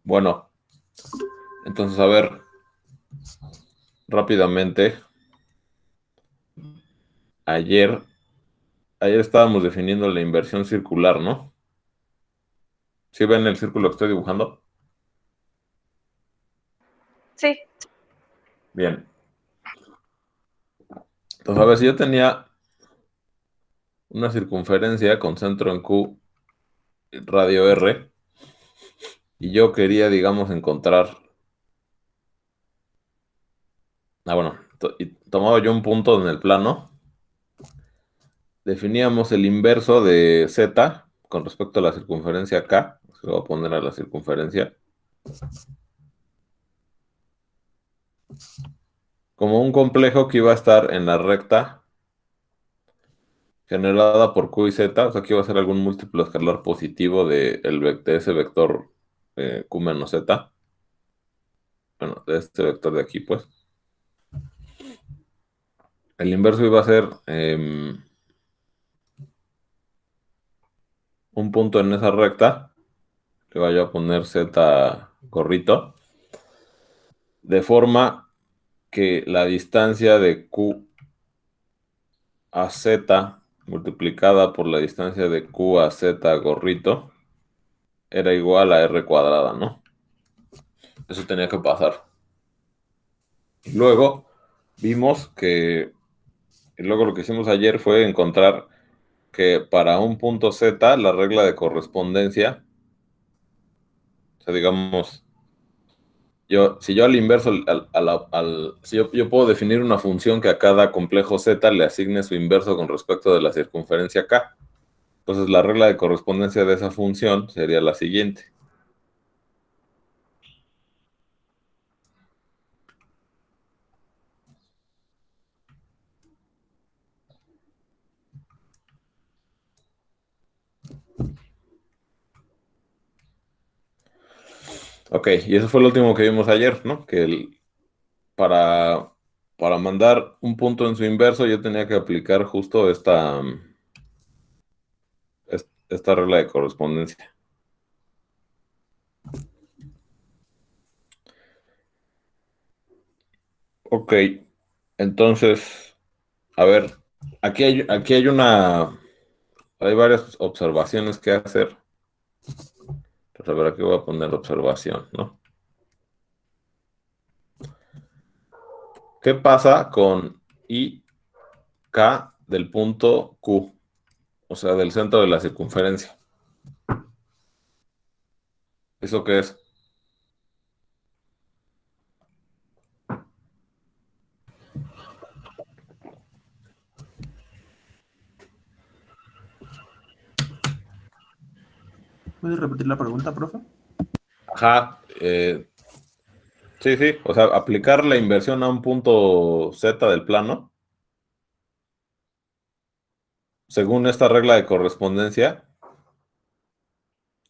Bueno, entonces, a ver, rápidamente. Ayer estábamos definiendo la inversión circular, ¿no? ¿Sí ven el círculo que estoy dibujando? Sí. Bien. Entonces, a ver, si yo tenía una circunferencia con centro en Q, radio R, y yo quería, digamos, encontrar... bueno, y tomaba yo un punto en el plano, definíamos el inverso de Z con respecto a la circunferencia K, se lo voy a poner a la circunferencia, como un complejo que iba a estar en la recta generada por Q y Z, o sea, que iba a ser algún múltiplo escalar positivo de ese vector Q menos Z, bueno, de este vector de aquí, pues. El inverso iba a ser un punto en esa recta, le voy a poner Z gorrito, de forma que la distancia de Q a Z multiplicada por la distancia de Q a Z gorrito era igual a R cuadrada, ¿no? Eso tenía que pasar. Luego vimos que, y luego lo que hicimos ayer fue encontrar que para un punto Z la regla de correspondencia, o sea, digamos, si yo al inverso, si yo puedo definir una función que a cada complejo Z le asigne su inverso con respecto de la circunferencia K. Entonces la regla de correspondencia de esa función sería la siguiente. Ok, y eso fue lo último que vimos ayer, ¿no? Para, para mandar un punto en su inverso yo tenía que aplicar justo esta regla de correspondencia. Ok, entonces, a ver, hay varias observaciones que hacer. Pues a ver, aquí voy a poner observación, ¿no? ¿Qué pasa con I, K del punto Q? O sea, del centro de la circunferencia. ¿Eso qué es? ¿Puedes repetir la pregunta, profe? Ajá, sí, sí, o sea, aplicar la inversión a un punto Z del plano, según esta regla de correspondencia,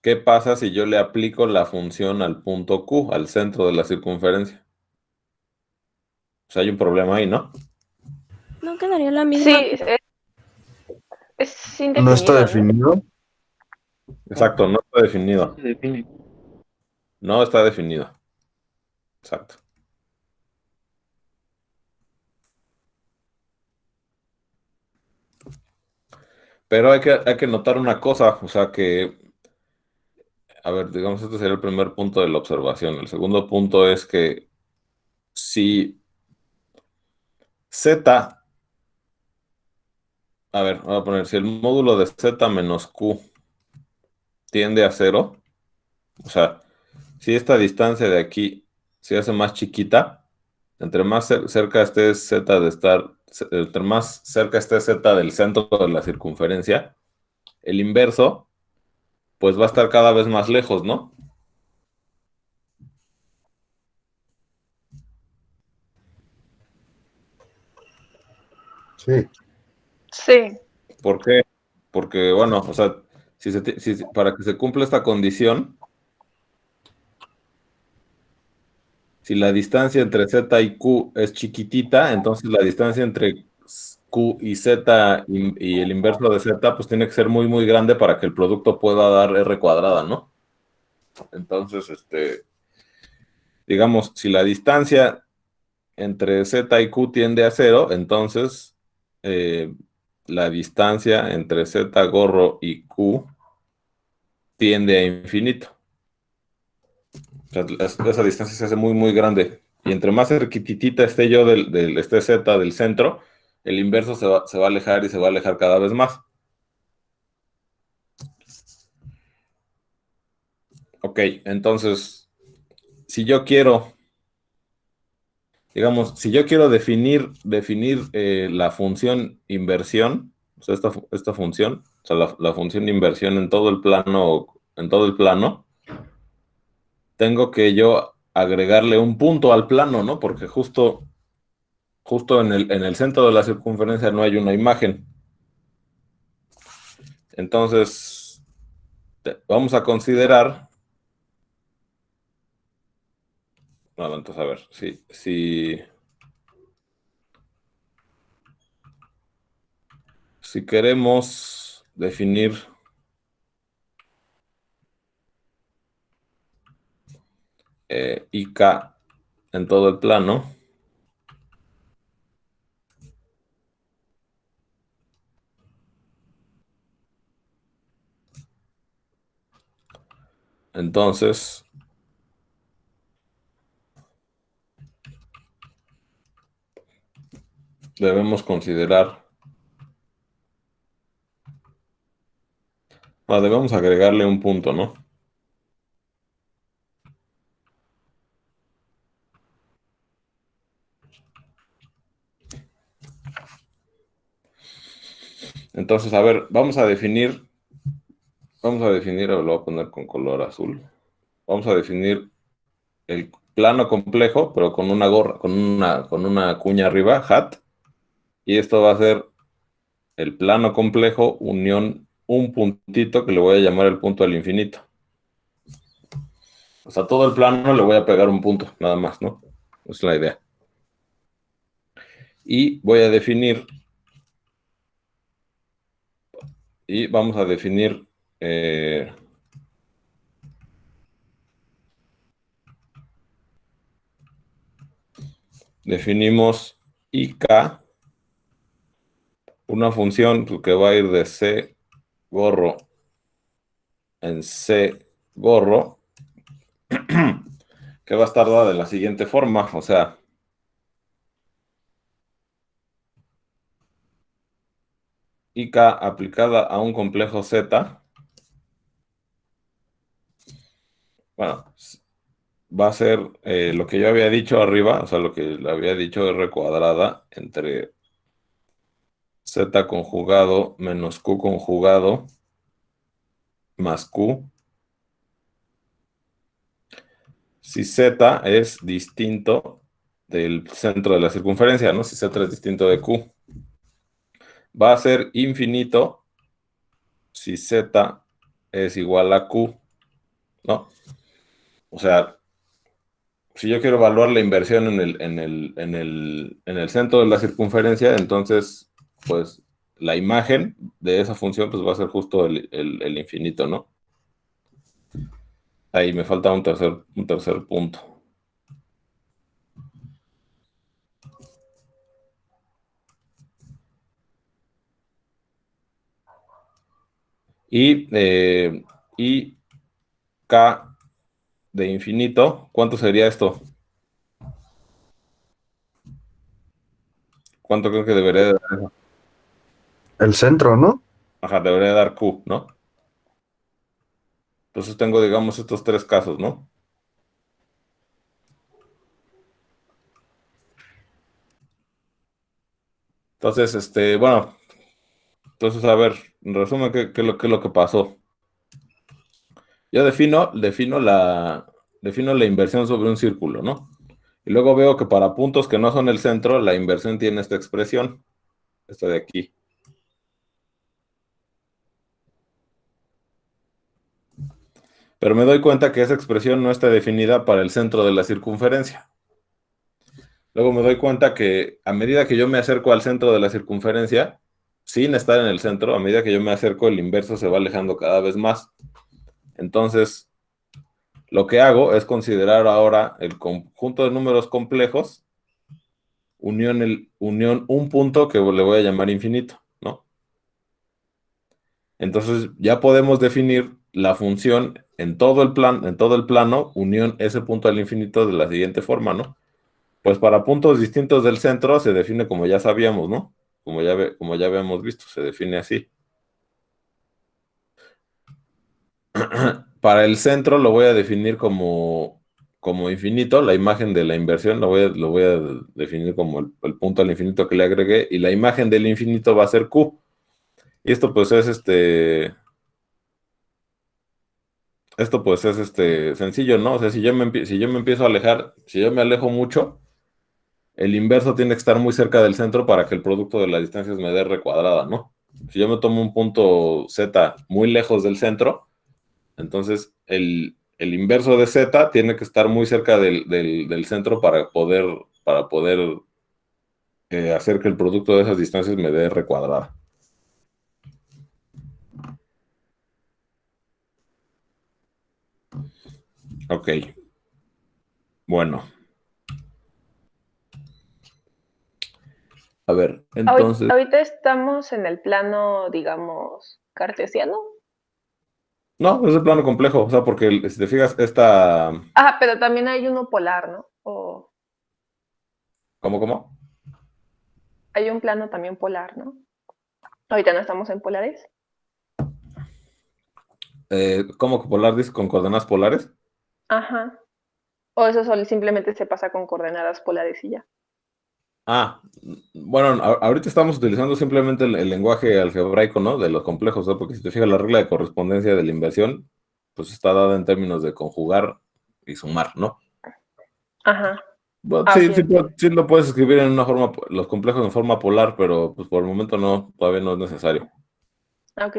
¿qué pasa si yo le aplico la función al punto Q, al centro de la circunferencia? O sea, hay un problema ahí, ¿no? ¿No quedaría la misma? Sí, es No está indefinido, ¿no? definido. Exacto, no está definido. No está definido. Exacto. Pero hay que notar una cosa, o sea que, a ver, digamos, este sería el primer punto de la observación. El segundo punto es que si Z, a ver, voy a poner, si el módulo de Z menos Q tiende a cero, o sea, si esta distancia de aquí se hace más chiquita, entre más cerca esté Z de estar, entre más cerca esté Z del centro de la circunferencia, el inverso, pues va a estar cada vez más lejos, ¿no? Sí. Sí. ¿Por qué? Porque, bueno, o sea, para que se cumpla esta condición, si la distancia entre Z y Q es chiquitita, entonces la distancia entre Q y Z y el inverso de Z, pues tiene que ser muy, muy grande para que el producto pueda dar R cuadrada, ¿no? Entonces, digamos, si la distancia entre Z y Q tiende a 0, entonces la distancia entre Z gorro y Q tiende a infinito. O sea, esa distancia se hace muy, muy grande. Y entre más cerquitita esté yo esté Z del centro, el inverso se va a alejar y se va a alejar cada vez más. Ok, entonces, si yo quiero, digamos, si yo quiero definir la función inversión, o sea, esta función, o sea, la función de inversión en todo el plano, tengo que yo agregarle un punto al plano, ¿no? Porque justo en el centro de la circunferencia no hay una imagen. Entonces, vamos a considerar. No, entonces, a ver, si queremos definir IK en todo el plano, entonces debemos considerar, debemos agregarle un punto, ¿no? Entonces, a ver, vamos a definir, lo voy a poner con color azul. Vamos a definir el plano complejo, pero con una gorra, con una cuña arriba, hat, y esto va a ser el plano complejo unión un puntito que le voy a llamar el punto al infinito. O sea, todo el plano le voy a pegar un punto, nada más, ¿no? Esa es la idea. Y voy a definir, y vamos a definir definimos IK, una función que va a ir de C gorro en C gorro, que va a estar dada de la siguiente forma, o sea, IK aplicada a un complejo Z, bueno, va a ser lo que yo había dicho arriba, o sea, lo que le había dicho R cuadrada entre Z conjugado menos Q conjugado más Q. Si Z es distinto del centro de la circunferencia, ¿no? Si Z es distinto de Q. Va a ser infinito si Z es igual a Q, ¿no? O sea, si yo quiero evaluar la inversión en el centro de la circunferencia, entonces, pues, la imagen de esa función pues, va a ser justo el infinito, ¿no? Ahí me falta un tercer punto. Y K de infinito, ¿cuánto sería esto? ¿Cuánto creo que debería de dar eso? El centro, ¿no? Ajá, debería dar Q, ¿no? Entonces tengo, digamos, estos tres casos, ¿no? Entonces, bueno, entonces, a ver, en resumen, ¿qué es lo que pasó? Yo defino la inversión sobre un círculo, ¿no? Y luego veo que para puntos que no son el centro, la inversión tiene esta expresión, esta de aquí. Pero me doy cuenta que esa expresión no está definida para el centro de la circunferencia. Luego me doy cuenta que a medida que yo me acerco al centro de la circunferencia, sin estar en el centro, a medida que yo me acerco, el inverso se va alejando cada vez más. Entonces, lo que hago es considerar ahora el conjunto de números complejos, unión un punto que le voy a llamar infinito, ¿no? Entonces ya podemos definir la función en todo el plano, unión ese punto al infinito de la siguiente forma, ¿no? Pues para puntos distintos del centro se define como ya sabíamos, ¿no? Como ya habíamos visto, se define así. Para el centro lo voy a definir como infinito, la imagen de la inversión lo voy a definir como el punto al infinito que le agregué, y la imagen del infinito va a ser Q. Y esto pues es sencillo, ¿no? O sea, si yo me empiezo a alejar, si yo me alejo mucho, el inverso tiene que estar muy cerca del centro para que el producto de las distancias me dé R cuadrada, ¿no? Si yo me tomo un punto Z muy lejos del centro, entonces el inverso de Z tiene que estar muy cerca del centro para poder hacer que el producto de esas distancias me dé R cuadrada. Ok. Bueno. A ver, entonces... Ahorita estamos en el plano, digamos, cartesiano. No, es el plano complejo, o sea, porque si te fijas, esta... Ah, pero también hay uno polar, ¿no? O ¿Cómo? hay un plano también polar, ¿no? Ahorita no estamos en polares. ¿Cómo que polar dice con coordenadas polares? Ajá. O eso solo simplemente se pasa con coordenadas polares y ya. Ah, bueno, ahorita estamos utilizando simplemente el lenguaje algebraico, ¿no? De los complejos, ¿no? Porque si te fijas, la regla de correspondencia de la inversión, pues está dada en términos de conjugar y sumar, ¿no? Ajá. Bueno, Ah, sí, ok, ok. sí lo puedes escribir en una forma, los complejos en forma polar, pero pues por el momento no, todavía no es necesario. Ok.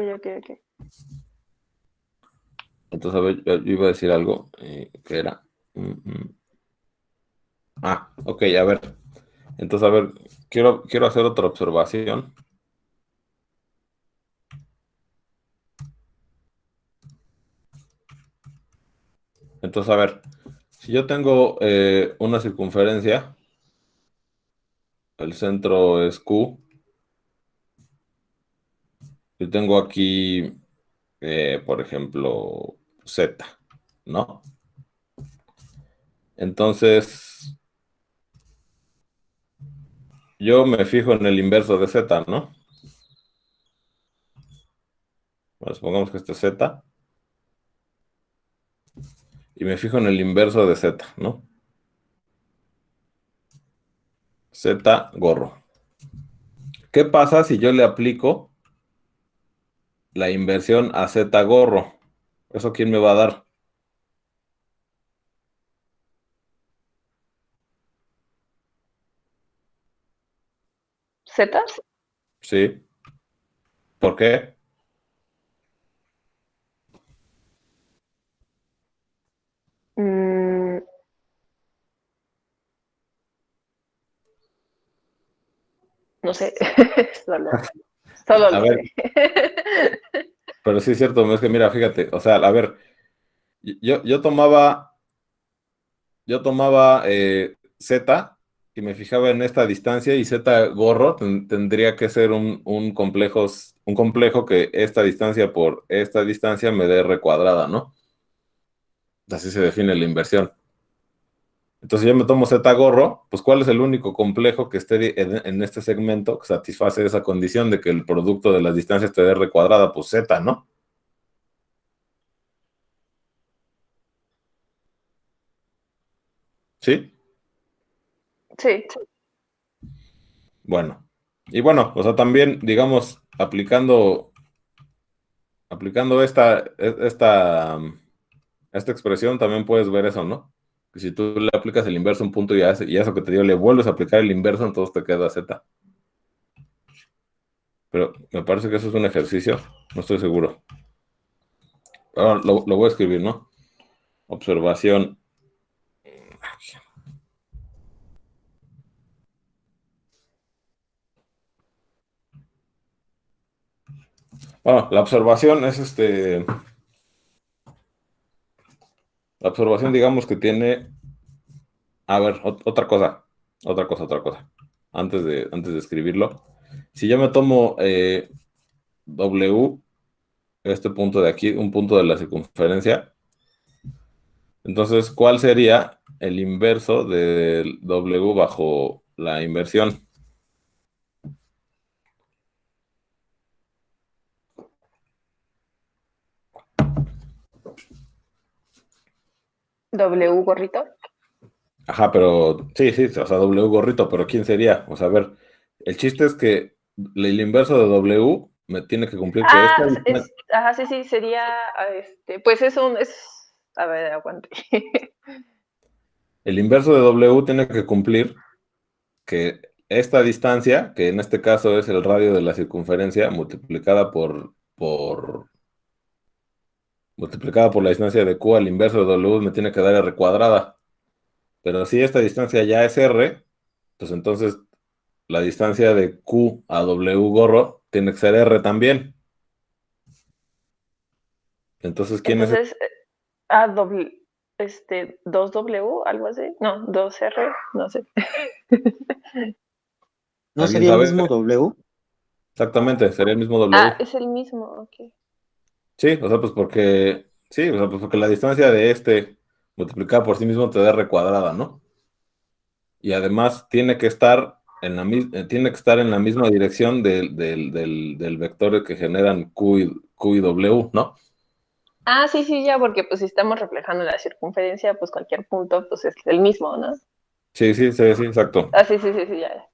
Entonces, a ver, yo iba a decir algo que era... Ah, ok, a ver. Entonces, a ver, quiero hacer otra observación. Entonces, a ver, si yo tengo una circunferencia, el centro es Q, yo tengo aquí, por ejemplo, Z, ¿no? Entonces, yo me fijo en el inverso de Z, ¿no? Bueno, supongamos que este es Z, y me fijo en el inverso de Z, ¿no? Z gorro. ¿Qué pasa si yo le aplico la inversión a Z gorro? ¿Eso quién me va a dar? ¿Zetas? ¿Sí? ¿Por qué? Mm, no sé. Solo A lo ver, sé. pero sí es cierto, es que mira, fíjate, o sea, a ver, yo tomaba Z y me fijaba en esta distancia, y Z gorro tendría que ser un complejo que esta distancia por esta distancia me dé R cuadrada, ¿no? Así se define la inversión. Entonces yo me tomo Z gorro, pues ¿cuál es el único complejo que esté en este segmento que satisface esa condición de que el producto de las distancias te dé R cuadrada? Pues Z, ¿no? ¿Sí? Sí. Bueno. Y bueno, o sea, también, digamos, aplicando esta expresión, también puedes ver eso, ¿no? Que si tú le aplicas el inverso a un punto y a eso que te dio le vuelves a aplicar el inverso, entonces te queda Z. Pero me parece que eso es un ejercicio, no estoy seguro. Ahora lo voy a escribir, ¿no? Observación. Bueno, la observación es La observación, digamos que tiene... A ver, otra cosa. Antes de escribirlo. Si yo me tomo W, este punto de aquí, un punto de la circunferencia, entonces, ¿cuál sería el inverso del W bajo la inversión? W gorrito. Ajá, pero sí, o sea, W gorrito, pero ¿quién sería? O sea, a ver, el chiste es que el inverso de W me tiene que cumplir que esta... Ajá, sí, sería, pues a ver, aguante. El inverso de W tiene que cumplir que esta distancia, que en este caso es el radio de la circunferencia, multiplicada multiplicada por la distancia de Q al inverso de W, me tiene que dar R cuadrada. Pero si esta distancia ya es R, pues entonces la distancia de Q a W gorro tiene que ser R también. Entonces, ¿quién es? Entonces, doble, 2W, algo así. No, 2R, no sé. ¿No ¿Alguien sería el sabe? mismo W? Exactamente, sería el mismo W. Es el mismo, ok. Sí, o sea, pues porque, sí, o sea, pues porque la distancia de este multiplicada por sí mismo te da R cuadrada, ¿no? Y además tiene que estar tiene que estar en la misma dirección del vector que generan Q y W, ¿no? Sí, ya, porque pues si estamos reflejando la circunferencia, pues cualquier punto pues es el mismo, ¿no? Sí, exacto. Sí, ya.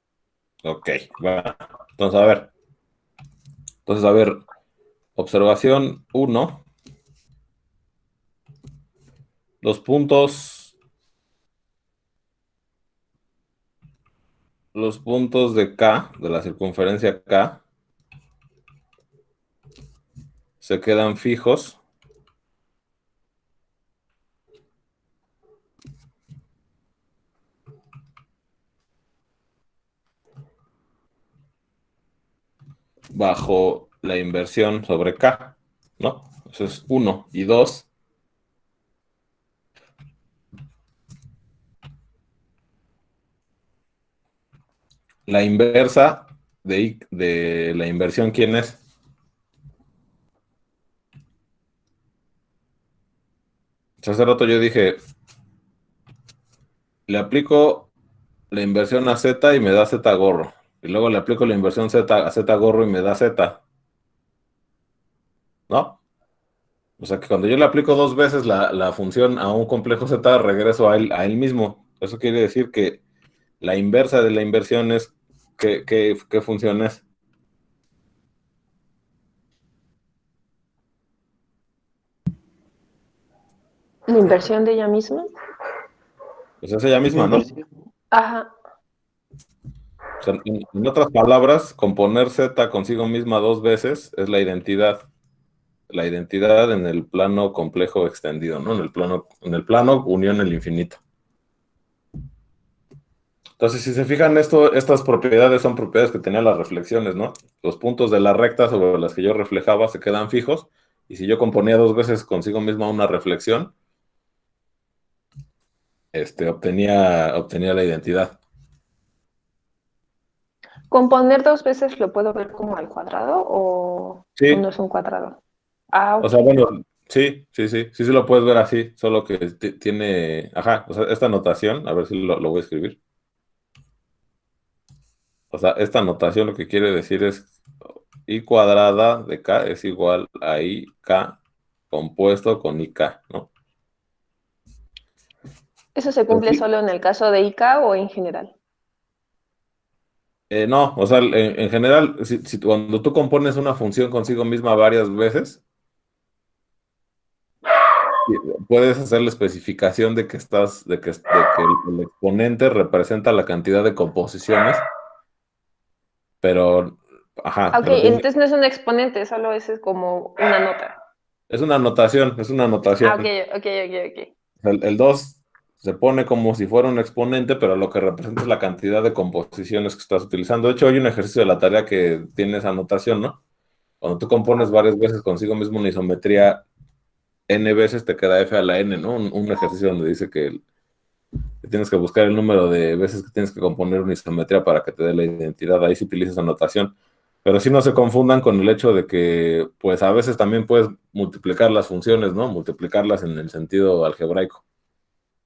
Ok, va. Entonces, a ver, observación 1. Los puntos de K, de la circunferencia K, se quedan fijos bajo la inversión sobre K, ¿no? Eso es 1. Y 2, la inversa de la inversión, ¿quién es? Hace rato yo dije, le aplico la inversión a Z y me da Z gorro. Y luego le aplico la inversión a Z gorro y me da Z. ¿No? O sea que cuando yo le aplico dos veces la función a un complejo Z, regreso a él mismo. Eso quiere decir que la inversa de la inversión es, ¿qué función es? ¿La inversión de ella misma? Pues es ella misma, ¿no? Ajá. O sea, en otras palabras, componer Z consigo misma dos veces es la identidad. La identidad en el plano complejo extendido, ¿no? En el plano unión el infinito. Entonces, si se fijan, estas propiedades son propiedades que tenían las reflexiones, ¿no? Los puntos de la recta sobre las que yo reflejaba se quedan fijos, y si yo componía dos veces consigo misma una reflexión, obtenía la identidad. ¿Componer dos veces lo puedo ver como al cuadrado o Sí. no es un cuadrado? O sea, bueno, sí lo puedes ver así, solo que tiene, ajá, o sea, esta notación, a ver si lo voy a escribir. O sea, esta notación lo que quiere decir es I cuadrada de K es igual a IK compuesto con IK, ¿no? ¿Eso se cumple solo en el caso de IK o en general? No, o sea, en general, cuando tú compones una función consigo misma varias veces, puedes hacer la especificación de que el exponente representa la cantidad de composiciones, pero, ajá. Ok, entonces no es un exponente, solo es como una nota. Es una notación. Ok. O sea, el 2 se pone como si fuera un exponente, pero lo que representa es la cantidad de composiciones que estás utilizando. De hecho, hay un ejercicio de la tarea que tiene esa notación, ¿no? Cuando tú compones varias veces consigo mismo una isometría n veces te queda f a la n, ¿no? Un ejercicio donde dice que tienes que buscar el número de veces que tienes que componer una isometría para que te dé la identidad. Ahí se utiliza esa notación. Pero sí no se confundan con el hecho de que, pues a veces también puedes multiplicar las funciones, ¿no? Multiplicarlas en el sentido algebraico.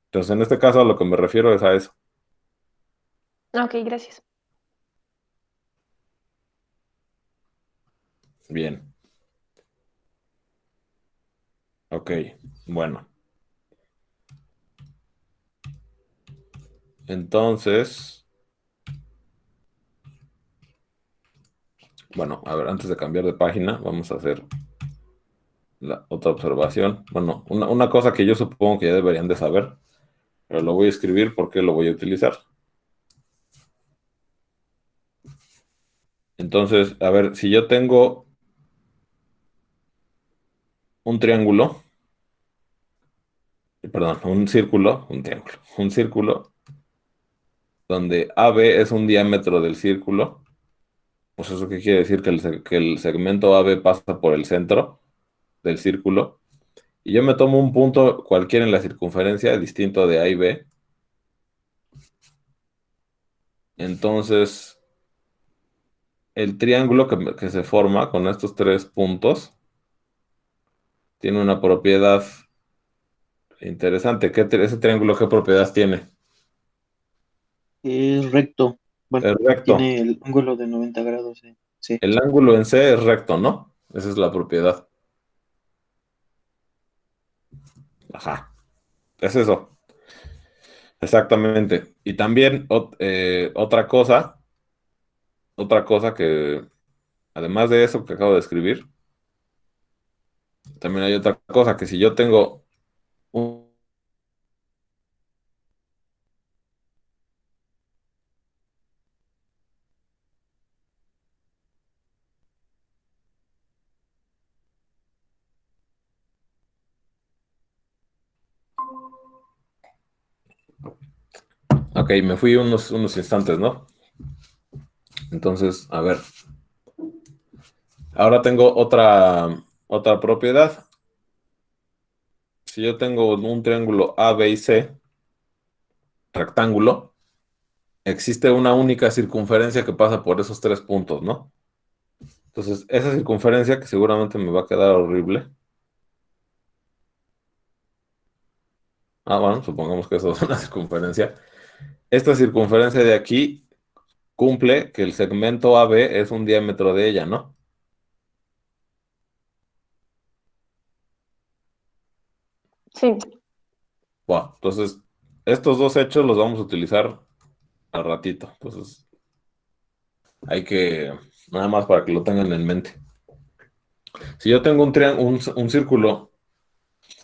Entonces, en este caso a lo que me refiero es a eso. Ok, gracias. Bien. Ok, bueno. Entonces, bueno, a ver, antes de cambiar de página, vamos a hacer la otra observación. Bueno, una cosa que yo supongo que ya deberían de saber, pero lo voy a escribir porque lo voy a utilizar. Entonces, a ver, si yo tengo un triángulo, perdón, un círculo donde AB es un diámetro del círculo, pues eso qué quiere decir que que el segmento AB pasa por el centro del círculo, y yo me tomo un punto cualquiera en la circunferencia distinto de A y B, entonces el triángulo que se forma con estos tres puntos tiene una propiedad interesante. ¿Ese triángulo qué propiedad tiene? Es recto. Bueno, Es recto. tiene el ángulo de 90 grados. Sí. El ángulo en C es recto, ¿no? Esa es la propiedad. Ajá. Es eso. Exactamente. Y también otra cosa que, además de eso que acabo de escribir, también hay otra cosa, que si yo tengo un... Ok, me fui unos instantes, ¿no? Entonces, a ver. Ahora tengo otra propiedad. Si yo tengo un triángulo A, B y C, rectángulo, existe una única circunferencia que pasa por esos tres puntos, ¿no? Entonces, esa circunferencia, que seguramente me va a quedar horrible. Bueno, supongamos que eso es una circunferencia. Esta circunferencia de aquí cumple que el segmento AB es un diámetro de ella, ¿no? Sí. Bueno, entonces, estos dos hechos los vamos a utilizar al ratito. Entonces, hay que, nada más para que lo tengan en mente. Si yo tengo un círculo,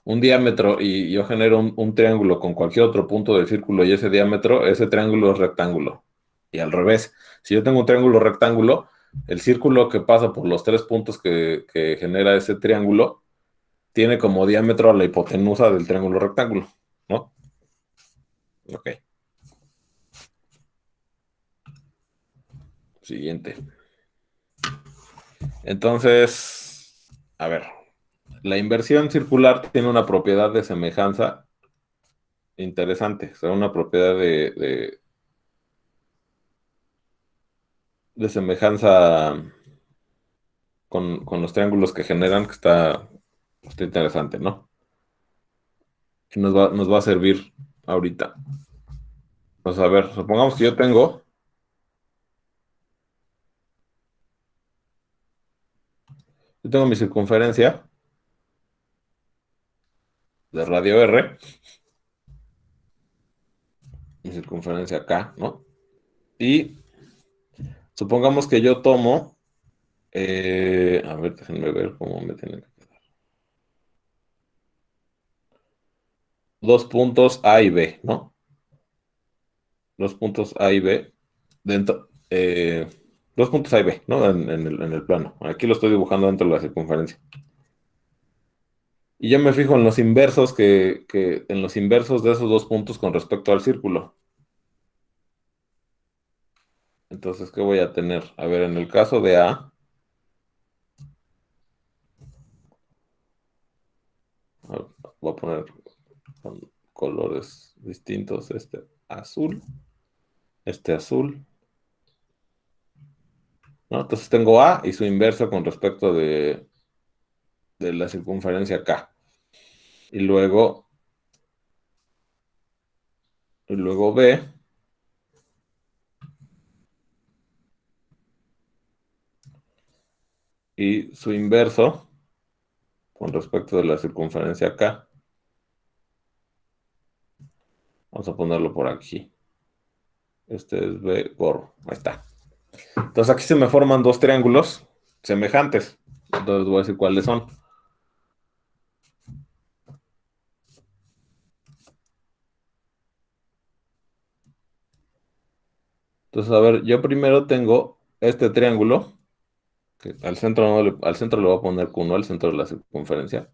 un diámetro, y yo genero un triángulo con cualquier otro punto del círculo y ese diámetro, ese triángulo es rectángulo. Y al revés, si yo tengo un triángulo rectángulo, el círculo que pasa por los tres puntos que genera ese triángulo tiene como diámetro a la hipotenusa del triángulo rectángulo, ¿no? Ok. Siguiente. Entonces, a ver, la inversión circular tiene una propiedad de semejanza interesante, o sea, una propiedad de semejanza con los triángulos que generan, que está interesante, ¿no? Que nos va a servir ahorita. Pues a ver, supongamos que yo tengo mi circunferencia de radio R, mi circunferencia acá, ¿no? Y supongamos que yo tomo, a ver, déjenme ver cómo me tiene que quedar. Dos puntos A y B, ¿no? Dos puntos A y B dentro, dos puntos A y B, ¿no? En el plano. Aquí lo estoy dibujando dentro de la circunferencia. Y yo me fijo en los inversos en los inversos de esos dos puntos con respecto al círculo. Entonces, ¿qué voy a tener? A ver, en el caso de A, voy a poner con colores distintos, este azul, ¿no? Entonces tengo A y su inverso con respecto de la circunferencia K. Y luego B y su inverso con respecto de la circunferencia K. Vamos a ponerlo por aquí. Este es B gorro. Ahí está. Entonces aquí se me forman dos triángulos semejantes. Entonces voy a decir cuáles son. Entonces, a ver, yo primero tengo este triángulo, que al centro, al centro le voy a poner Q, ¿no? Al centro de la circunferencia.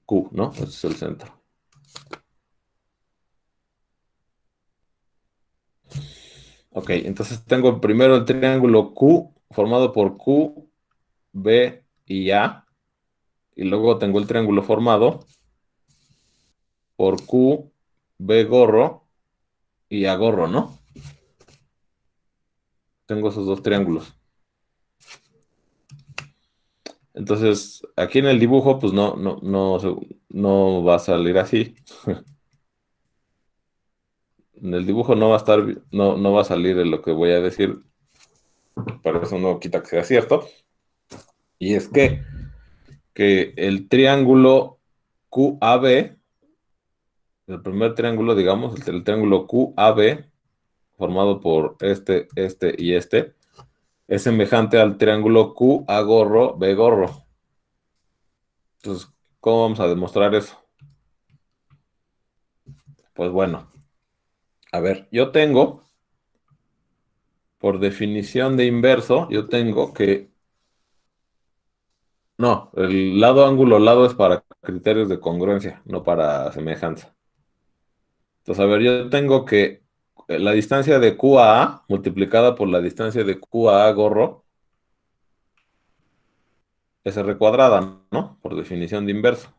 Q, ¿no? Este es el centro. Ok, entonces tengo primero el triángulo Q, formado por Q, B y A. Y luego tengo el triángulo formado por Q, B gorro y A gorro, ¿no? Tengo esos dos triángulos. Entonces, aquí en el dibujo, pues no va a salir así. En el dibujo no va a estar, no va a salir de lo que voy a decir, pero eso no quita que sea cierto. Y es que el triángulo QAB, el primer triángulo, digamos, el triángulo QAB, formado por este y este, es semejante al triángulo QA gorro, B gorro. Entonces, ¿cómo vamos a demostrar eso? Pues bueno, a ver, yo tengo, por definición de inverso, yo tengo que, no, el lado ángulo lado es para criterios de congruencia, no para semejanza. Entonces, a ver, yo tengo que la distancia de Q a A multiplicada por la distancia de Q a A gorro es R cuadrada, ¿no? Por definición de inverso.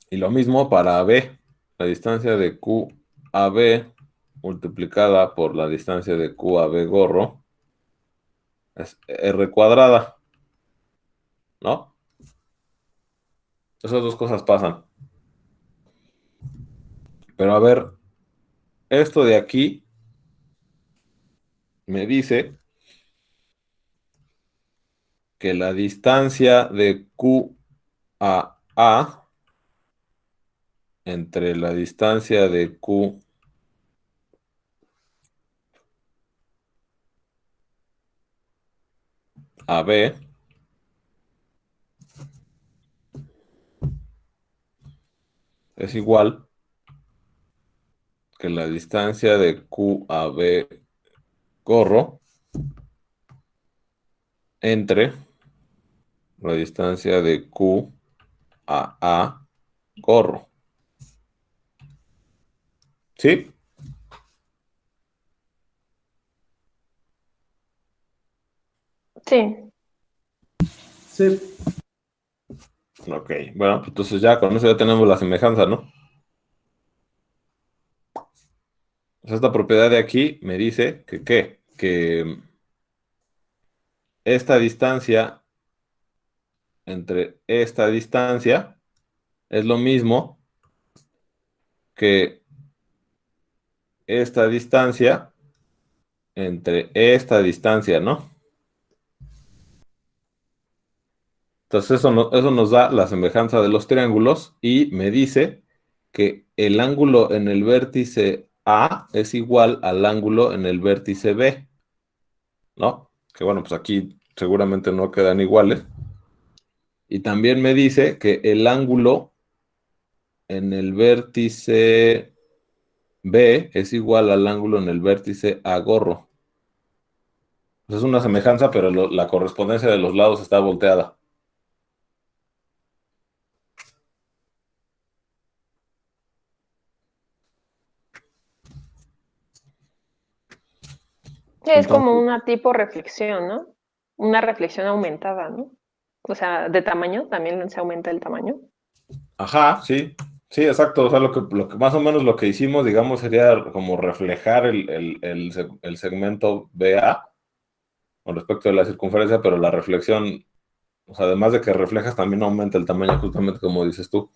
Y lo mismo para B. La distancia de Q a B multiplicada por la distancia de Q a B gorro es R cuadrada, ¿no? Esas dos cosas pasan. Pero a ver, esto de aquí me dice que la distancia de Q a A entre la distancia de Q a B es igual que la distancia de Q a B gorro entre la distancia de Q a A gorro. ¿Sí? Sí. Sí. Ok, bueno, pues entonces ya con eso ya tenemos la semejanza, ¿no? Pues esta propiedad de aquí me dice que ¿qué? Que esta distancia entre esta distancia es lo mismo que esta distancia entre esta distancia, ¿no? Entonces eso nos da la semejanza de los triángulos y me dice que el ángulo en el vértice A es igual al ángulo en el vértice B, ¿no? Que bueno, pues aquí seguramente no quedan iguales. Y también me dice que el ángulo en el vértice B es igual al ángulo en el vértice A gorro. Pues es una semejanza, pero la correspondencia de los lados está volteada. Es como Entonces, una tipo reflexión, ¿no? Una reflexión aumentada, ¿no? O sea, de tamaño, también se aumenta el tamaño. ajá, sí, sí, exacto. O sea, lo que más o menos lo que hicimos, digamos, sería como reflejar el segmento BA con respecto a la circunferencia, pero la reflexión, o sea, además de que reflejas, también aumenta el tamaño, justamente como dices tú.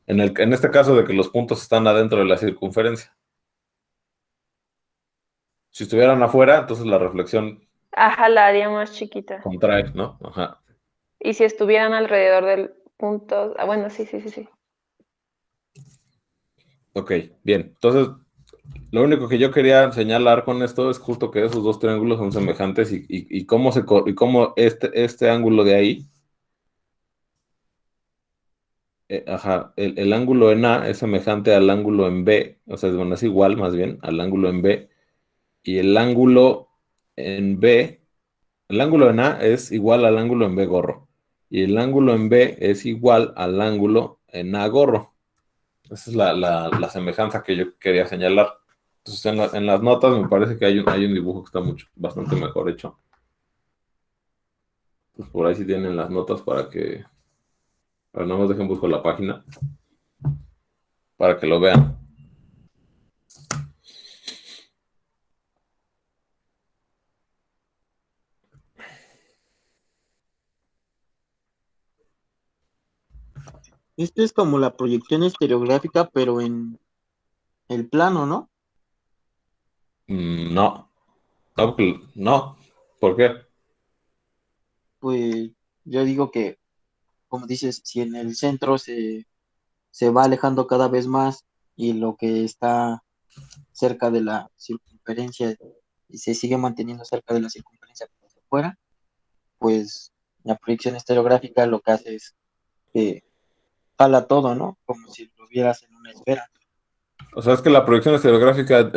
En este caso de que los puntos están adentro de la circunferencia. Si estuvieran afuera, entonces la reflexión Ajá, la haría más chiquita. contrae, ¿no? Ajá. Y si estuvieran alrededor del punto, bueno, sí, sí, sí, sí. Ok, bien. Entonces, lo único que yo quería señalar con esto es justo que esos dos triángulos son semejantes y cómo este ángulo de ahí, ajá, el ángulo en A es semejante al ángulo en B, o sea, bueno, es igual más bien al ángulo en B, y el ángulo en B, el ángulo en A es igual al ángulo en B gorro, y el ángulo en B es igual al ángulo en A gorro. Esa es la semejanza que yo quería señalar. Entonces, en las notas me parece que hay un dibujo que está bastante mejor hecho. Pues por ahí sí tienen las notas para nada más dejen busco la página, para que lo vean. Esto es como la proyección estereográfica, pero en el plano, ¿no? No, no, ¿por qué? Pues yo digo que, como dices, si en el centro se va alejando cada vez más y lo que está cerca de la circunferencia y se sigue manteniendo cerca de la circunferencia como si fuera, pues la proyección estereográfica lo que hace es que jala todo, ¿no? Como si lo vieras en una esfera. O sea, es que la proyección estereográfica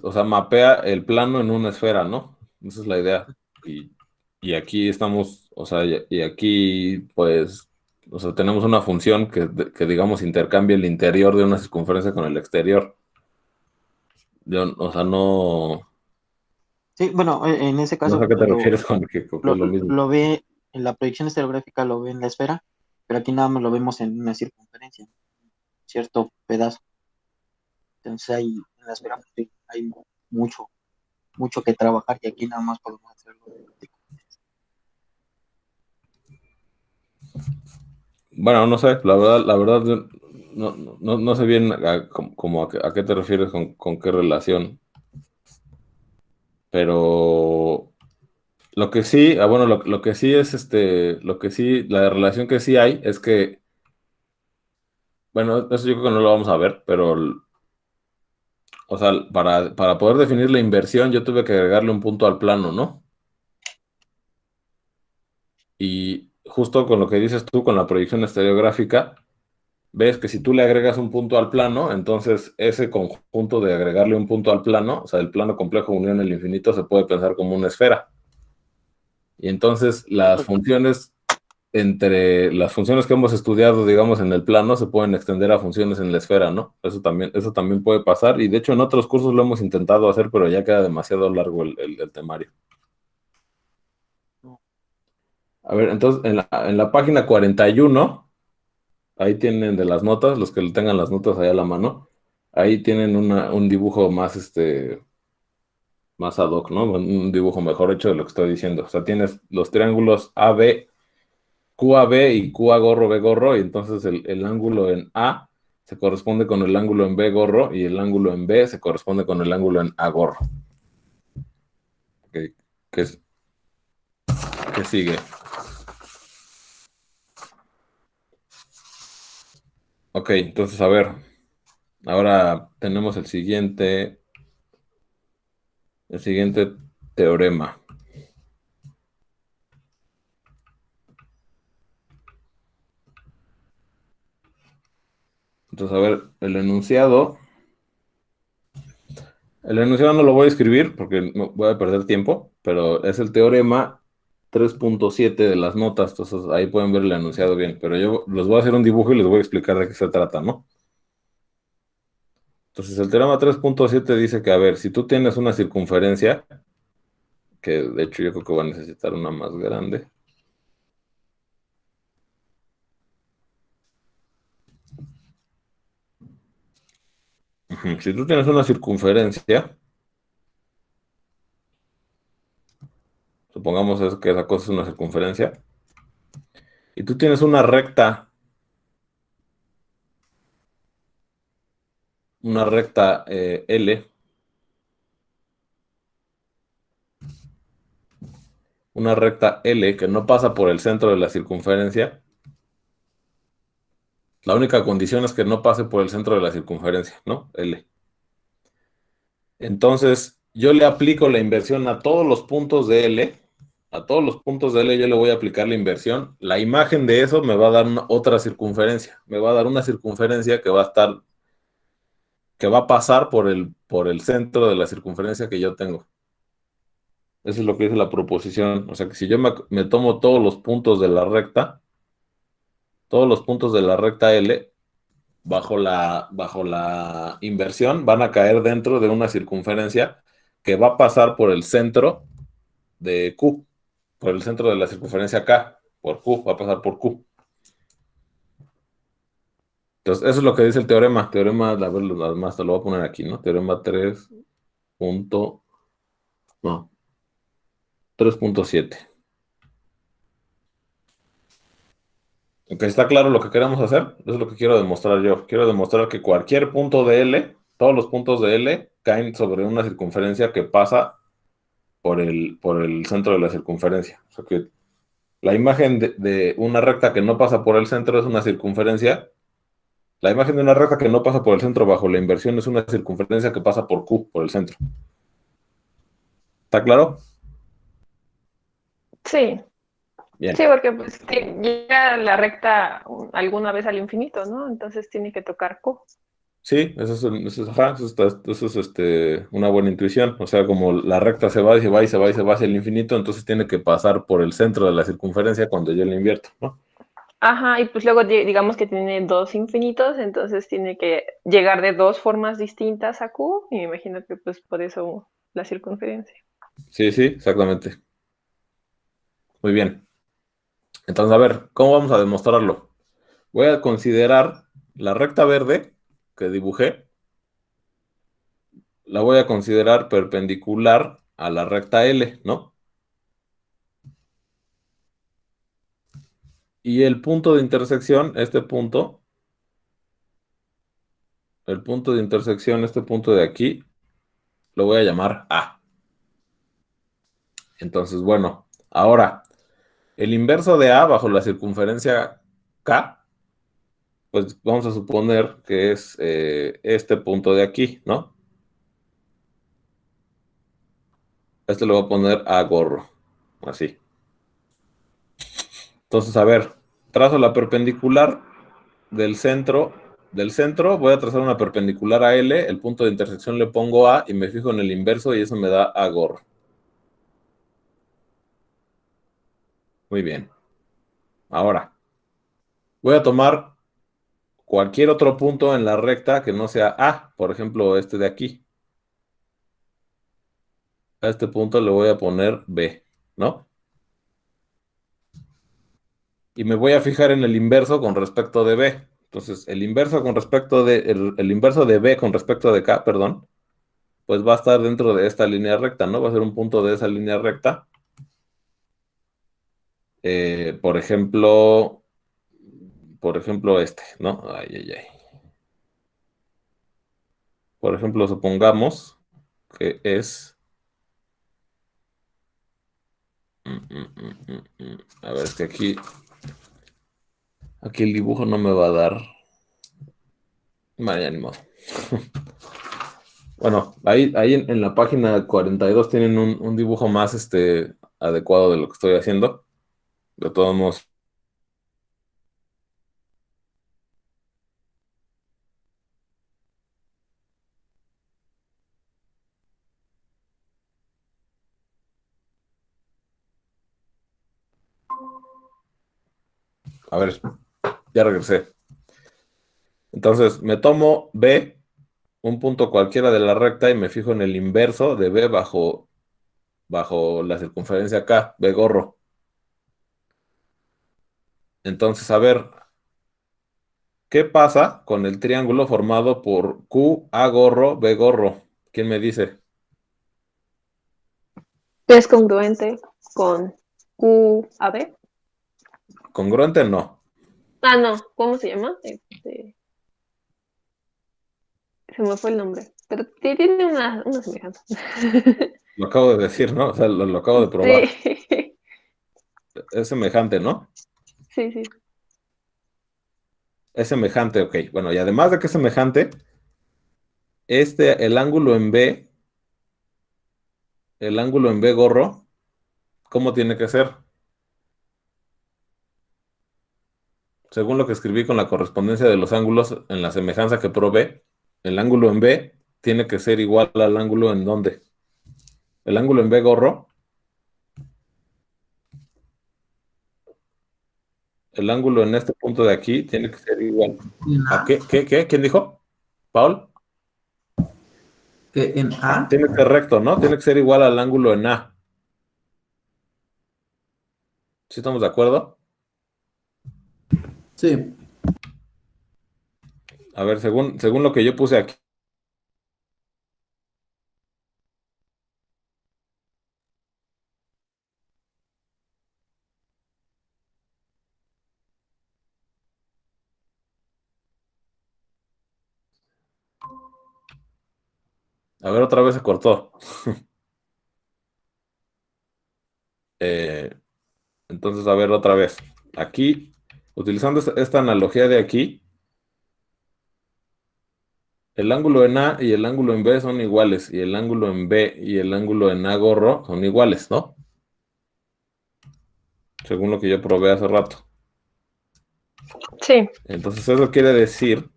o sea, mapea el plano en una esfera, ¿no? Esa es la idea. Y, y aquí estamos, o sea, y aquí, pues, o sea, tenemos una función que, digamos, intercambia el interior de una circunferencia con el exterior. O sea, Sí, bueno, en ese no sé caso a qué te refieres con que es lo mismo. lo ve en la proyección estereográfica, lo ve en la esfera, pero aquí nada más lo vemos en una circunferencia, cierto pedazo. Entonces ahí en la esfera pues, sí, hay mucho, mucho que trabajar y aquí nada más podemos hacerlo. Bueno, no sé, la verdad, yo no sé bien a qué te refieres con qué relación, pero lo que sí, bueno, lo que sí es lo que sí, la relación que sí hay es que, bueno, eso yo creo que no lo vamos a ver, pero, o sea, para poder definir la inversión, yo tuve que agregarle un punto al plano, ¿no? Y justo con lo que dices tú, con la proyección estereográfica, ves que si tú le agregas un punto al plano, entonces ese conjunto de agregarle un punto al plano, o sea, el plano complejo unión el infinito, se puede pensar como una esfera. Y entonces entre las funciones que hemos estudiado, digamos, en el plano, se pueden extender a funciones en la esfera, ¿no? Eso también puede pasar. Y de hecho, en otros cursos lo hemos intentado hacer, pero ya queda demasiado largo el temario. A ver, entonces, en la página 41, ahí tienen de las notas, los que tengan las notas ahí a la mano, ahí tienen un dibujo más ad hoc, ¿no? Un dibujo mejor hecho de lo que estoy diciendo. O sea, tienes los triángulos AB, QAB y QA gorro B gorro, y entonces el ángulo en A se corresponde con el ángulo en B gorro y el ángulo en B se corresponde con el ángulo en A gorro. ¿Qué, qué sigue? Ok, entonces a ver, ahora tenemos el siguiente teorema. Entonces, a ver, el enunciado no lo voy a escribir porque voy a perder tiempo, pero es el teorema 3.7 de las notas, entonces ahí pueden ver el enunciado bien, pero yo les voy a hacer un dibujo y les voy a explicar de qué se trata, ¿no? Entonces, el teorema 3.7 dice que, a ver, si tú tienes una circunferencia, que de hecho yo creo que voy a necesitar una más grande. Si tú tienes una circunferencia, supongamos que esa cosa es una circunferencia, y tú tienes una recta L, una recta L que no pasa por el centro de la circunferencia. La única condición es que no pase por el centro de la circunferencia, ¿no? L. Entonces, yo le aplico la inversión a todos los puntos de L. A todos los puntos de L yo le voy a aplicar la inversión. La imagen de eso me va a dar otra circunferencia. Me va a dar una circunferencia que va a estar, que va a pasar por el centro de la circunferencia que yo tengo. Eso es lo que dice la proposición. O sea que si yo me tomo todos los puntos de la recta, L, bajo la inversión, van a caer dentro de una circunferencia que va a pasar por el centro de Q, por el centro de la circunferencia K, por Q, va a pasar por Q. Entonces, eso es lo que dice el teorema. Teorema, a ver, además te lo voy a poner aquí, ¿no? Teorema 3.7. Aunque está claro lo que queremos hacer, eso es lo que quiero demostrar yo. Quiero demostrar que cualquier punto de L, todos los puntos de L, caen sobre una circunferencia que pasa por el centro de la circunferencia. O sea que la imagen de una recta que no pasa por el centro es una circunferencia. La imagen de una recta que no pasa por el centro bajo la inversión es una circunferencia que pasa por Q, por el centro. ¿Está claro? Sí, Bien. sí, porque pues llega la recta alguna vez al infinito, ¿no? Entonces tiene que tocar Q. Sí, eso es una buena intuición. O sea, como la recta se va y se va y se va y se va hacia el infinito, entonces tiene que pasar por el centro de la circunferencia cuando yo le invierto, ¿no? Ajá, y pues luego digamos que tiene dos infinitos, entonces tiene que llegar de dos formas distintas a Q, y me imagino que pues por eso la circunferencia. Sí, sí, exactamente. Muy bien. Entonces, a ver, ¿cómo vamos a demostrarlo? Voy a considerar la recta verde que dibujé, la voy a considerar perpendicular a la recta L, ¿no? Y el punto de intersección, el punto de intersección, este punto de aquí, lo voy a llamar A. Entonces, bueno, ahora, el inverso de A bajo la circunferencia K, pues vamos a suponer que es este punto de aquí, ¿no? Este lo voy a poner A gorro, así. Entonces, a ver, trazo la perpendicular del centro. Del centro voy a trazar una perpendicular a L, el punto de intersección le pongo A y me fijo en el inverso y eso me da A gorro. Muy bien. Ahora, voy a tomar cualquier otro punto en la recta que no sea A, por ejemplo, este de aquí. A este punto le voy a poner B, ¿no? Y me voy a fijar en el inverso con respecto de B. Entonces, el inverso el inverso de B con respecto de K, perdón, pues va a estar dentro de esta línea recta, ¿no? Va a ser un punto de esa línea recta. Por ejemplo, este, ¿no? Ay, ay, ay. Por ejemplo, supongamos que es... A ver, es que aquí el dibujo no me va a dar... Vaya, ni modo. Bueno, ahí en la página 42 tienen un dibujo más adecuado de lo que estoy haciendo. De todos modos. A ver, ya regresé. Entonces, me tomo B un punto cualquiera de la recta y me fijo en el inverso de B bajo la circunferencia K, B gorro. Entonces, a ver, ¿qué pasa con el triángulo formado por Q, A gorro, B gorro? ¿Quién me dice? Es congruente con QAB. ¿Congruente? No. Ah, no, ¿cómo se llama? Se me fue el nombre, pero tiene una semejanza. Lo acabo de decir, ¿no? O sea, lo acabo de probar. Sí, Es semejante, ¿no? sí, sí. Es semejante, ok. Bueno, y además de que es semejante, el ángulo en B, gorro, ¿cómo tiene que ser? Según lo que escribí con la correspondencia de los ángulos en la semejanza que probé, el ángulo en B tiene que ser igual al ángulo en ¿dónde? El ángulo en B gorro, el ángulo en este punto de aquí tiene que ser igual. ¿En ¿A A? qué? ¿Quién dijo? ¿Paul? ¿Que en A? Tiene que ser recto, ¿no? Tiene que ser igual al ángulo en A. ¿Sí estamos de acuerdo? Sí. A ver, según lo que yo puse aquí. A ver, otra vez se cortó. Entonces, a ver, otra vez. Aquí, utilizando esta analogía de aquí, el ángulo en A y el ángulo en B son iguales, y el ángulo en B y el ángulo en A gorro son iguales, ¿no? Según lo que yo probé hace rato. Sí, Entonces, eso quiere decir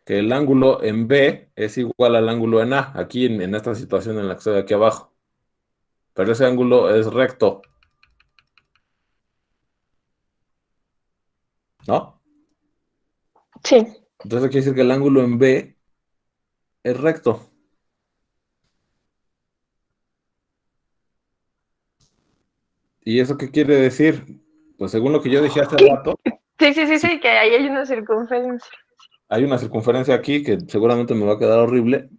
que el ángulo en B es igual al ángulo en A, aquí en esta situación en la que estoy aquí abajo. Pero ese ángulo es recto, ¿no? sí, Entonces quiere decir que el ángulo en B es recto. ¿Y eso qué quiere decir? Pues según lo que yo dije hace rato, sí, que ahí hay una circunferencia hay una circunferencia aquí que seguramente me va a quedar horrible,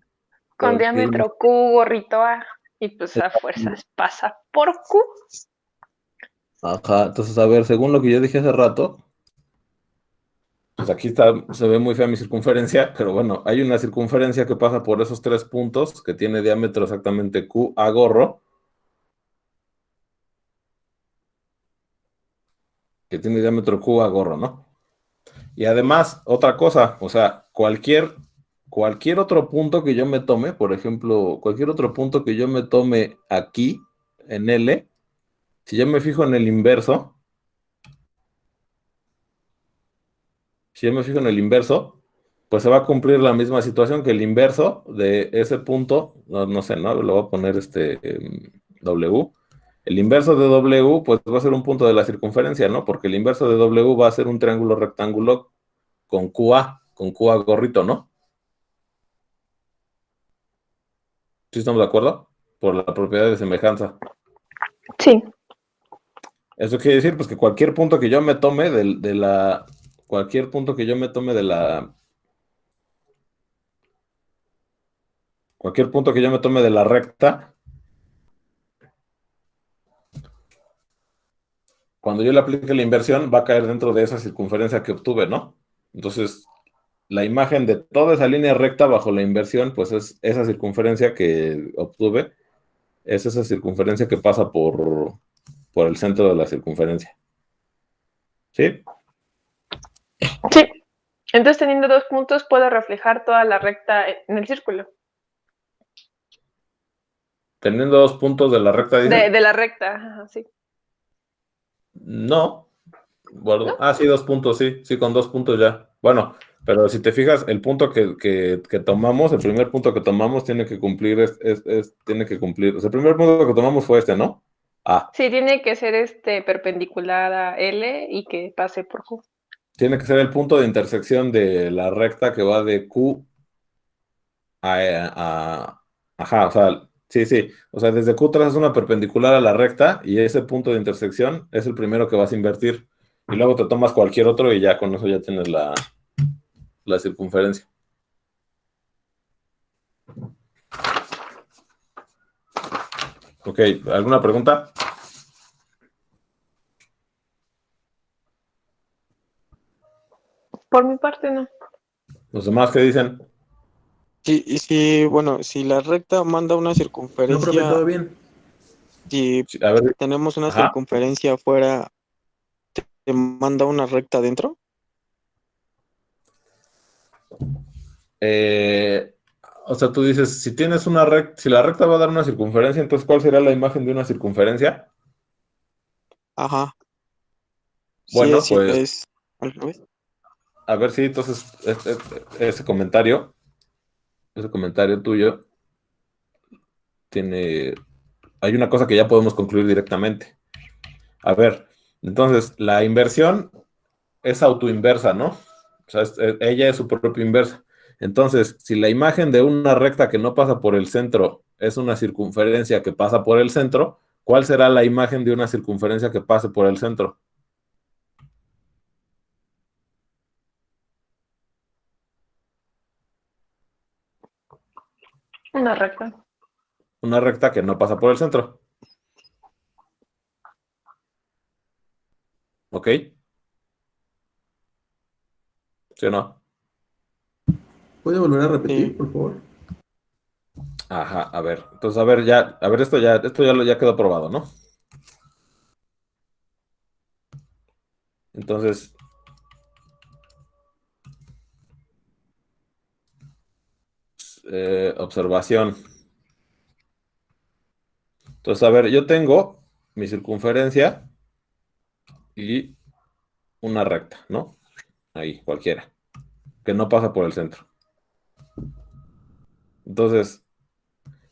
con pero diámetro Q, gorrito A, y pues a fuerzas pasa por Q. ajá, entonces a ver, según lo que yo dije hace rato, pues aquí está, se ve muy fea mi circunferencia, pero bueno, hay una circunferencia que pasa por esos tres puntos que tiene diámetro exactamente Q a gorro, que tiene diámetro Q a gorro, ¿no? Y además, otra cosa, o sea, cualquier otro punto que yo me tome, por ejemplo, cualquier otro punto que yo me tome aquí, en L, si yo me fijo en el inverso, pues se va a cumplir la misma situación que el inverso de ese punto, no sé, ¿no? Lo voy a poner W. El inverso de W, pues va a ser un punto de la circunferencia, ¿no? Porque el inverso de W va a ser un triángulo rectángulo con QA gorrito, ¿no? ¿Sí estamos de acuerdo? Por la propiedad de semejanza. Sí, Eso quiere decir, pues, que cualquier punto que yo me tome cualquier punto que yo me tome cualquier punto que yo me tome de la recta, cuando yo le aplique la inversión, va a caer dentro de esa circunferencia que obtuve, ¿no? Entonces, la imagen de toda esa línea recta bajo la inversión, pues es esa circunferencia que obtuve, es esa circunferencia que pasa por el centro de la circunferencia. ¿Sí? sí. Entonces, teniendo dos puntos, puedo reflejar toda la recta en el círculo. Teniendo dos puntos de la recta, dice. De la recta, ajá, sí. No. ¿No? Bueno, sí, 2 puntos, sí, con 2 puntos ya. Bueno, pero si te fijas, el punto que tomamos, el primer punto que tomamos tiene que cumplir, tiene que cumplir. O sea, el primer punto que tomamos fue este, ¿no? Sí, tiene que ser perpendicular a L y que pase por Q. tiene que ser el punto de intersección de la recta que va de Q ajá, o sea, sí, sí. O sea, desde Q trazas una perpendicular a la recta y ese punto de intersección es el primero que vas a invertir. Y luego te tomas cualquier otro y ya con eso ya tienes la circunferencia. Ok, ¿alguna pregunta? Por mi parte, no. ¿Los demás qué dicen? Sí, y si, bueno, si la recta manda una No, profe, circunferencia, todo bien. si Sí, a ver, tenemos una ajá. circunferencia afuera, ¿te manda una recta adentro? Eh, o sea, tú dices, si tienes una recta, si la recta va a dar una circunferencia, entonces ¿cuál será la imagen de una circunferencia? Ajá. Sí, Bueno, pues, es al revés. a ver si entonces ese comentario tuyo tiene, hay una cosa que ya podemos concluir directamente. A ver, entonces, la inversión es autoinversa, ¿no? O sea, ella es su propia inversa. Entonces, si la imagen de una recta que no pasa por el centro es una circunferencia que pasa por el centro, ¿cuál será la imagen de una circunferencia que pase por el centro? Una recta. Una recta que no pasa por el centro. ¿Ok? ¿Sí o no? ¿Puede volver a repetir, Sí. por favor? Ajá, a ver. Entonces, a ver, ya, a ver, esto ya quedó probado, ¿no? Entonces, observación. Entonces, a ver, yo tengo mi circunferencia y una recta, ¿no? Ahí, cualquiera, que no pasa por el centro. Entonces,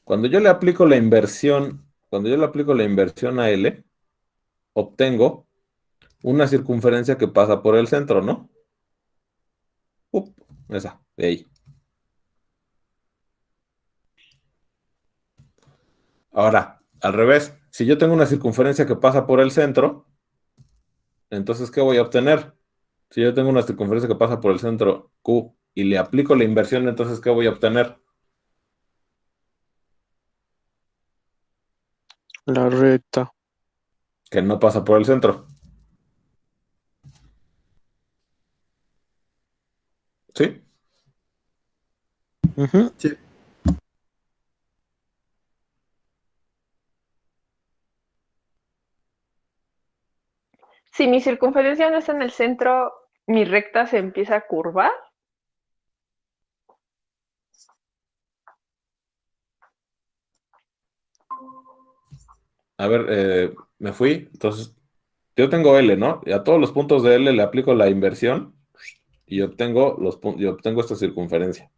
cuando yo le aplico la inversión a L, obtengo una circunferencia que pasa por el centro, ¿no? Esa, de ahí. Ahora, al revés, si yo tengo una circunferencia que pasa por el centro, entonces, ¿qué voy a obtener? Si yo tengo una circunferencia que pasa por el centro Q y le aplico la inversión, entonces, ¿qué voy a obtener? La recta. Que no pasa por el centro. ¿Sí? Ujú. Sí. Si mi circunferencia no está en el centro, mi recta se empieza a curvar. A ver, me fui. Entonces, yo tengo L, ¿no? Y a todos los puntos de L le aplico la inversión y obtengo esta circunferencia.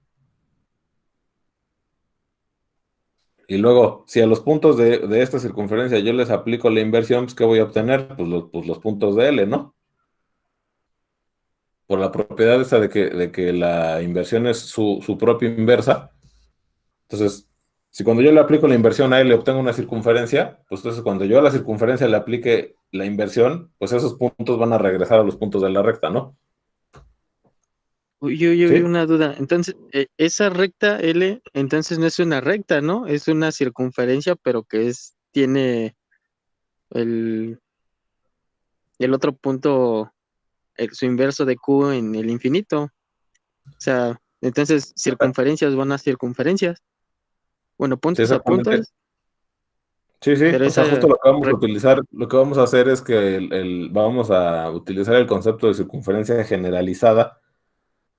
Y luego, si a los puntos de esta circunferencia yo les aplico la inversión, pues ¿qué voy a obtener? Pues los puntos de L, ¿no? Por la propiedad esa de que la inversión es su propia inversa. Entonces, si cuando yo le aplico la inversión a L obtengo una circunferencia, pues entonces cuando yo a la circunferencia le aplique la inversión, pues esos puntos van a regresar a los puntos de la recta, ¿no? Uy, ¿Sí? una duda. Entonces, esa recta L, entonces no es una recta, ¿no? Es una circunferencia, pero tiene el, el otro punto, su inverso de Q en el infinito. O sea, entonces circunferencias van a circunferencias. Bueno, Sí, puntos a exactamente. puntos, Sí, sí, pero o sea, esa justo lo que vamos a recta. utilizar, lo que vamos a hacer es que vamos a utilizar el concepto de circunferencia generalizada,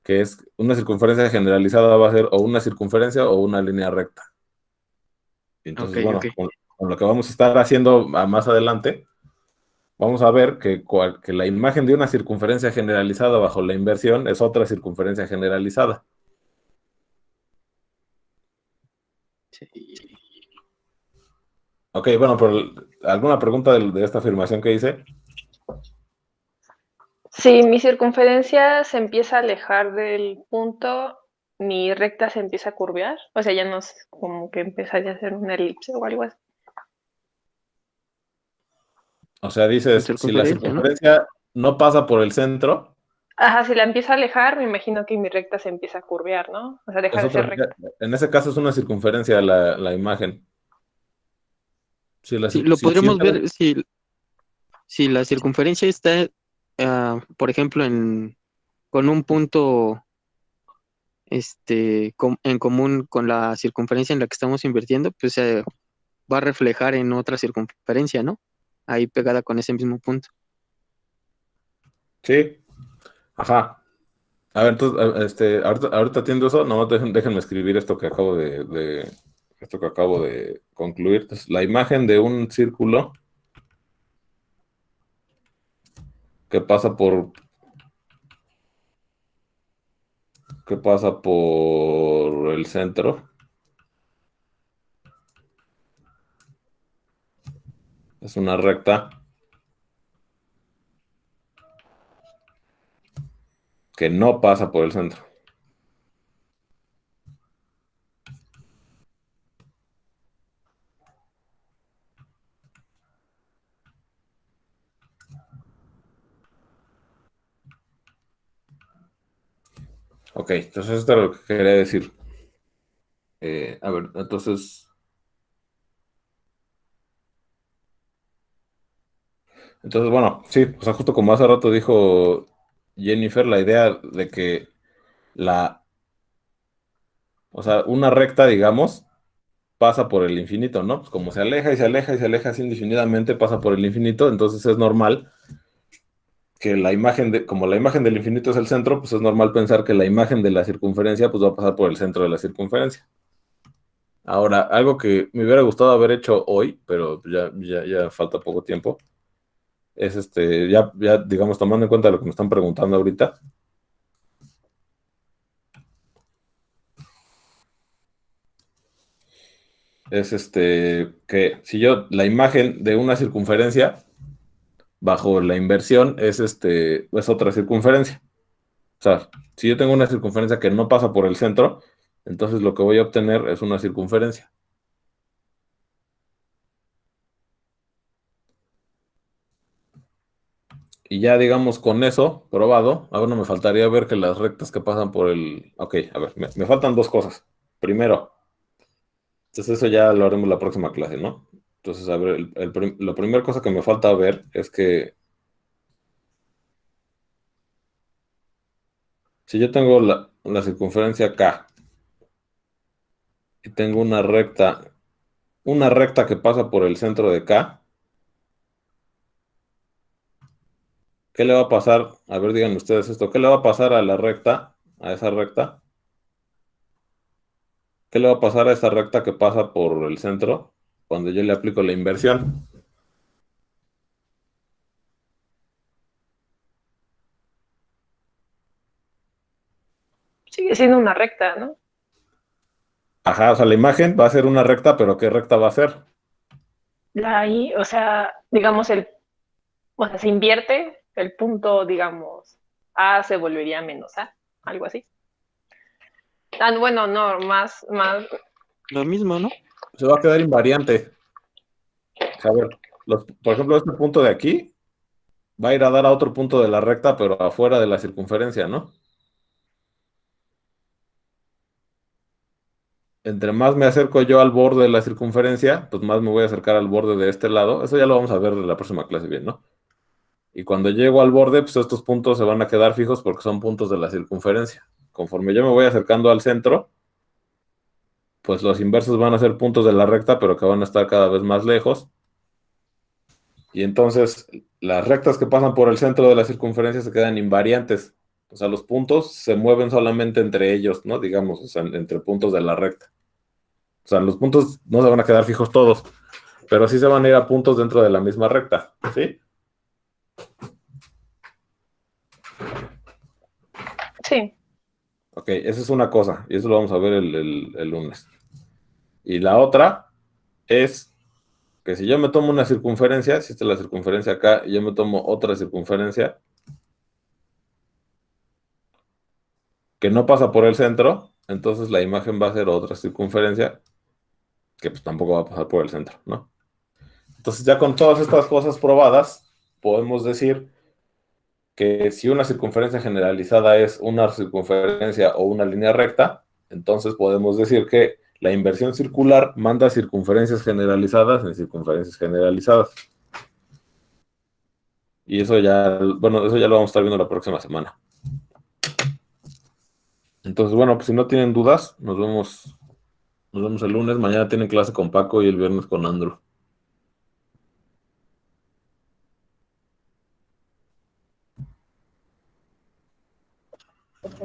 que es una circunferencia generalizada va a ser o una circunferencia o una línea recta. Y Ok, entonces, ok. bueno, con lo que vamos a estar haciendo más adelante, vamos a ver que la imagen de una circunferencia generalizada bajo la inversión es otra circunferencia generalizada. Sí. Ok, bueno, pero ¿alguna pregunta de esta afirmación que hice? Si mi circunferencia se empieza a alejar del punto, mi recta se empieza a curvear. O sea, ya no es como que empezaría a hacer una elipse o algo así. O sea, dices, si la Circunferencia, ¿no? circunferencia no pasa por el centro, Ajá, si la empiezo a alejar, me imagino que mi recta se empieza a curvear, ¿no? O sea, deja es de ser otra, recta. en ese caso es una circunferencia la imagen. Sí, lo Si yo podríamos ver si la circunferencia está, por ejemplo, con un punto en común con la circunferencia en la que estamos invirtiendo, pues se va a reflejar en otra circunferencia, ¿no? Ahí pegada con ese mismo punto. sí, ajá. A ver, entonces, ahorita atiendo eso, no déjenme escribir esto que acabo esto que acabo de concluir. Entonces, la imagen de un círculo que pasa por el centro es una recta que no pasa por el centro. Ok, entonces esto es lo que quería decir. A ver, entonces, bueno, sí, o sea, justo como hace rato dijo Jennifer, la idea de que o sea, una recta, digamos, pasa por el infinito, ¿no? Pues como se aleja y se aleja y se aleja así indefinidamente, pasa por el infinito, entonces es normal que como la imagen del infinito es el centro, pues es normal pensar que la imagen de la circunferencia, pues va a pasar por el centro de la circunferencia. Ahora, algo que me hubiera gustado haber hecho hoy, pero ya falta poco tiempo, es ya digamos, tomando en cuenta lo que me están preguntando ahorita, es que si yo, la imagen de una circunferencia bajo la inversión es otra circunferencia. O sea, si yo tengo una circunferencia que no pasa por el centro, entonces lo que voy a obtener es una circunferencia. Y ya digamos con eso probado, ahora no me faltaría ver que las rectas que pasan por el... Ok, a ver, me faltan dos cosas. Primero, entonces eso ya lo haremos la próxima clase, ¿no? Entonces, a ver, la primera cosa que me falta ver es que si yo tengo la circunferencia K y tengo una recta que pasa por el centro de K, ¿qué le va a pasar? A ver, díganme ustedes esto. ¿Qué le va a pasar a a esa recta? ¿Qué le va a pasar a esa recta que pasa por el centro cuando yo le aplico la inversión? Sigue siendo una recta, ¿no? Ajá, o sea, la imagen va a ser una recta, pero ¿qué recta va a ser? La I, o sea, digamos, o sea, se invierte el punto, digamos, A se volvería menos A, algo así. Ah, bueno, no, más. Lo mismo, ¿no? Se va a quedar invariante. O sea, a ver, por ejemplo, este punto de aquí va a ir a dar a otro punto de la recta, pero afuera de la circunferencia, ¿no? Entre más me acerco yo al borde de la circunferencia, pues más me voy a acercar al borde de este lado. Eso ya lo vamos a ver en la próxima clase bien, ¿no? Y cuando llego al borde, pues estos puntos se van a quedar fijos porque son puntos de la circunferencia. Conforme yo me voy acercando al centro, pues los inversos van a ser puntos de la recta, pero que van a estar cada vez más lejos. Y entonces las rectas que pasan por el centro de la circunferencia se quedan invariantes. O sea, los puntos se mueven solamente entre ellos, ¿no? Digamos, o sea, entre puntos de la recta. O sea, los puntos no se van a quedar fijos todos, pero sí se van a ir a puntos dentro de la misma recta, ¿sí? Sí. Ok, esa es una cosa, y eso lo vamos a ver el lunes. Y la otra es que si yo me tomo una circunferencia, si esta es la circunferencia acá, y yo me tomo otra circunferencia, que no pasa por el centro, entonces la imagen va a ser otra circunferencia que pues tampoco va a pasar por el centro, ¿no? Entonces ya con todas estas cosas probadas, podemos decir que si una circunferencia generalizada es una circunferencia o una línea recta, entonces podemos decir que la inversión circular manda circunferencias generalizadas en circunferencias generalizadas. Y eso ya, bueno, eso ya lo vamos a estar viendo la próxima semana. Entonces, bueno, pues si no tienen dudas, nos vemos el lunes. Mañana tienen clase con Paco y el viernes con Andrew.